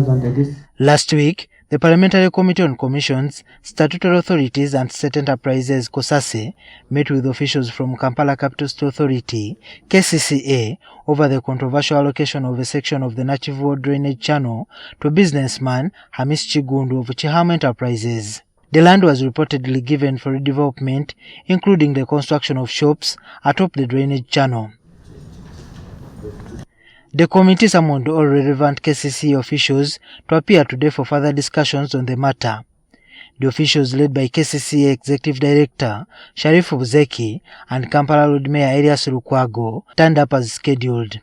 questions on this? Last week, the Parliamentary Committee on Commissions, Statutory Authorities and State Enterprises COSASE met with officials from Kampala Capital City Authority, KCCA, over the controversial allocation of a section of the Nakivubo drainage channel to businessman Hamis Kigundu of Chihama Enterprises. The land was reportedly given for redevelopment, including the construction of shops atop the drainage channel. The committee summoned all relevant KCCA officials to appear today for further discussions on the matter. The officials led by KCCA Executive Director Sharifu Buzeki and Kampala Road Mayor Lukwago turned up as scheduled.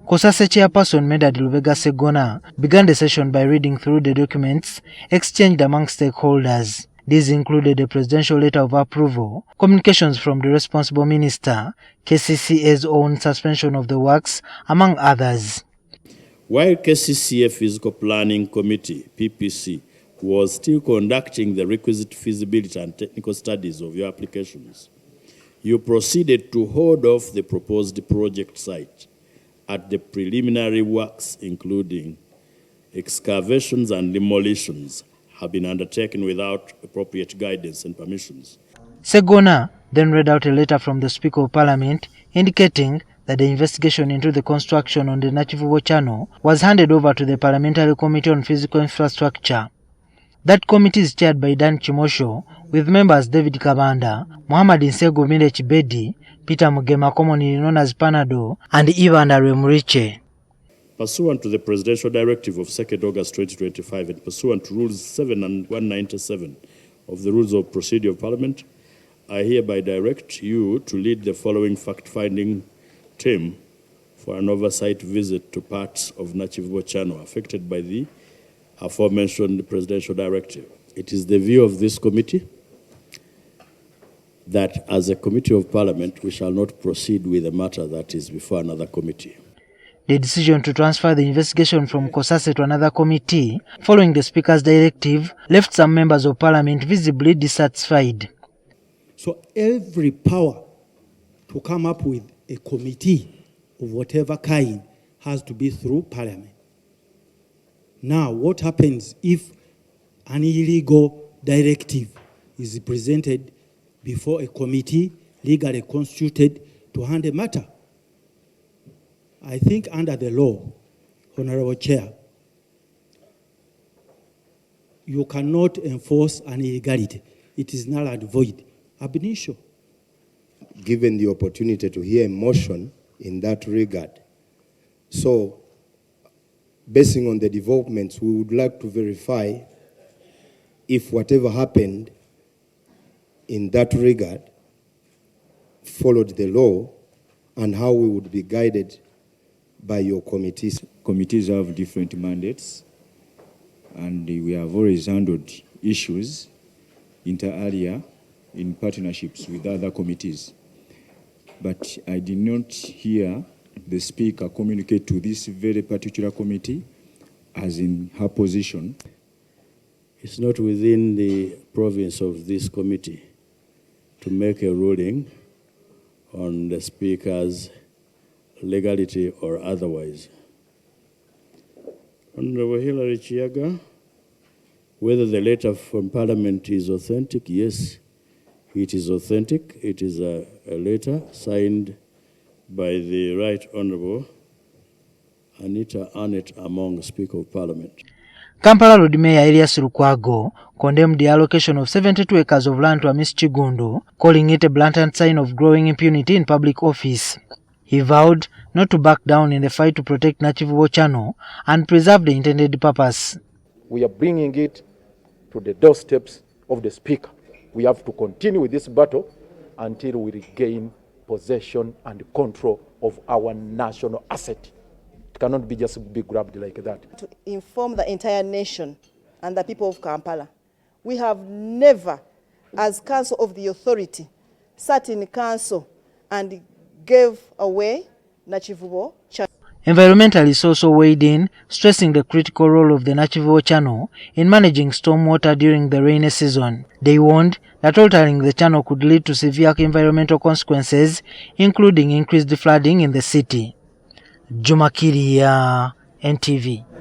COSASE chairperson Medad Lubega Segona began the session by reading through the documents exchanged among stakeholders. These included a presidential letter of approval, communications from the responsible minister, KCCA's own suspension of the works, among others. While KCCA Physical Planning Committee, PPC, was still conducting the requisite feasibility and technical studies of your applications, you proceeded to hold off the proposed project site at the preliminary works, including excavations and demolitions, have been undertaken without appropriate guidance and permissions. Segona then read out a letter from the Speaker of Parliament indicating that the investigation into the construction on the Nakivubo channel was handed over to the Parliamentary Committee on Physical Infrastructure. That committee is chaired by Dan Chimosho, with members David Kabanda, Muhammad Nsego Mile Chibedi, Peter Mugema, commonly known as Panado, and Ivan Aremuriche. Pursuant to the Presidential Directive of 2nd August 2025 and pursuant to Rules 7 and 197 of the Rules of Procedure of Parliament, I hereby direct you to lead the following fact-finding team for an oversight visit to parts of Nakivubo channel affected by the aforementioned Presidential Directive. It is the view of this committee that as a Committee of Parliament, we shall not proceed with a matter that is before another committee. The decision to transfer the investigation from COSASE to another committee, following the Speaker's directive, left some members of Parliament visibly dissatisfied. So every power to come up with a committee of whatever kind has to be through Parliament. Now, what happens if an illegal directive is presented before a committee legally constituted to handle a matter? I think under the law, Honorable Chair, you cannot enforce an illegality. It is null and void, ab initio. Given the opportunity to hear a motion in that regard. So, basing on the developments, we would like to verify if whatever happened in that regard followed the law and how we would be guided by your committees. Committees have different mandates, and we have always handled issues inter alia in partnerships with other committees. But I did not hear the Speaker communicate to this very particular committee as in her position. It's not within the province of this committee to make a ruling on the Speaker's legality or otherwise. Honorable Hilary Chiaga, whether the letter from Parliament is authentic, yes, it is authentic. It is a letter signed by the Right Honorable Anita Arnett Among, Speaker of Parliament. Kampala Road Mayor Lukwago condemned the allocation of 72 acres of land to Hamis Kigundu, calling it a blatant sign of growing impunity in public office. He vowed not to back down in the fight to protect Nakivubo channel and preserve the intended purpose. We are bringing it to the doorsteps of the Speaker. We have to continue with this battle until we regain possession and control of our national asset. It cannot be just be grabbed like that. To inform the entire nation and the people of Kampala, we have never, as Council of the Authority, sat in council and gave away Nakivubo channel. Environmentalists also weighed in, stressing the critical role of the Nakivubo channel in managing stormwater during the rainy season. They warned that altering the channel could lead to severe environmental consequences, including increased flooding in the city. Juma, Kirya, NTV.